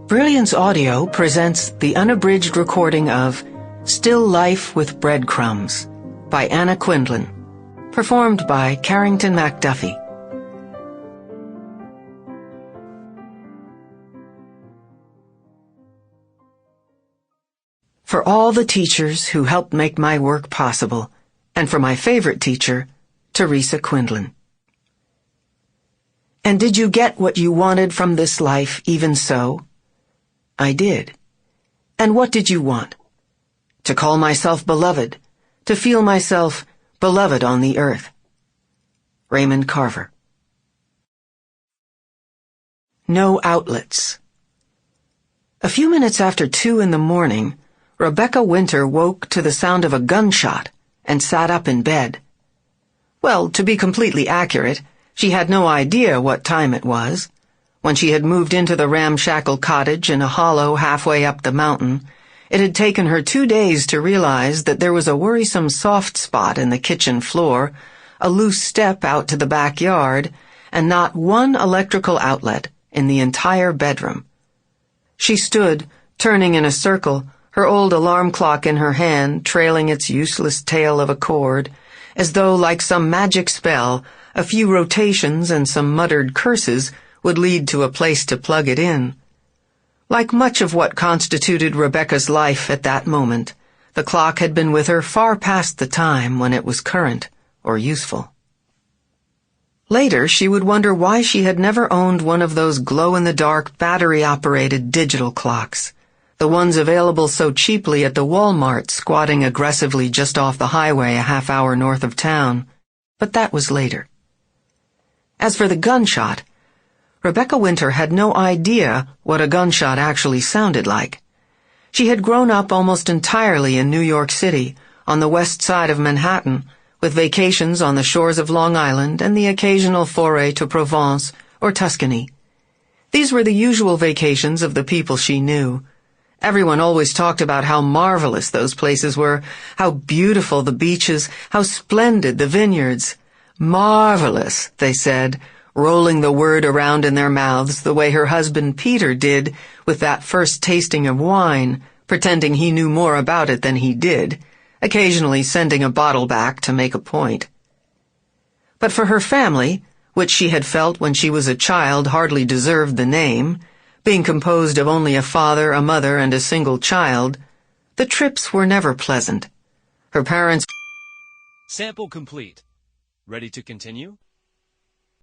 Brilliance Audio presents the unabridged recording of Still Life with Bread Crumbs by Anna Quindlen, performed by Carrington MacDuffie. For all the teachers who helped make my work possible, and for my favorite teacher, Teresa Quindlen. And did you get what you wanted from this life even so? I did. And what did you want? To call myself beloved, to feel myself beloved on the earth. Raymond Carver. No outlets. A few minutes after 2 in the morning, Rebecca Winter woke to the sound of a gunshot and sat up in bed. Well, to be completely accurate, she had no idea what time it was. When she had moved into the ramshackle cottage in a hollow halfway up the mountain, it had taken her 2 days to realize that there was a worrisome soft spot in the kitchen floor, a loose step out to the backyard, and not one electrical outlet in the entire bedroom. She stood, turning in a circle, her old alarm clock in her hand trailing its useless tail of a cord, as though, like some magic spell, a few rotations and some muttered curses would lead to a place to plug it in. Like much of what constituted Rebecca's life at that moment, the clock had been with her far past the time when it was current or useful. Later, she would wonder why she had never owned one of those glow-in-the-dark, battery-operated digital clocks, the ones available so cheaply at the Walmart squatting aggressively just off the highway a half hour north of town. But that was later. As for the gunshot, Rebecca Winter had no idea what a gunshot actually sounded like. She had grown up almost entirely in New York City, on the west side of Manhattan, with vacations on the shores of Long Island and the occasional foray to Provence or Tuscany. These were the usual vacations of the people she knew. Everyone always talked about how marvelous those places were, how beautiful the beaches, how splendid the vineyards. Marvelous, they said, rolling the word around in their mouths the way her husband Peter did with that first tasting of wine, pretending he knew more about it than he did, occasionally sending a bottle back to make a point. But for her family, which she had felt when she was a child hardly deserved the name, being composed of only a father, a mother, and a single child, the trips were never pleasant. Her parents... Sample complete. Ready to continue?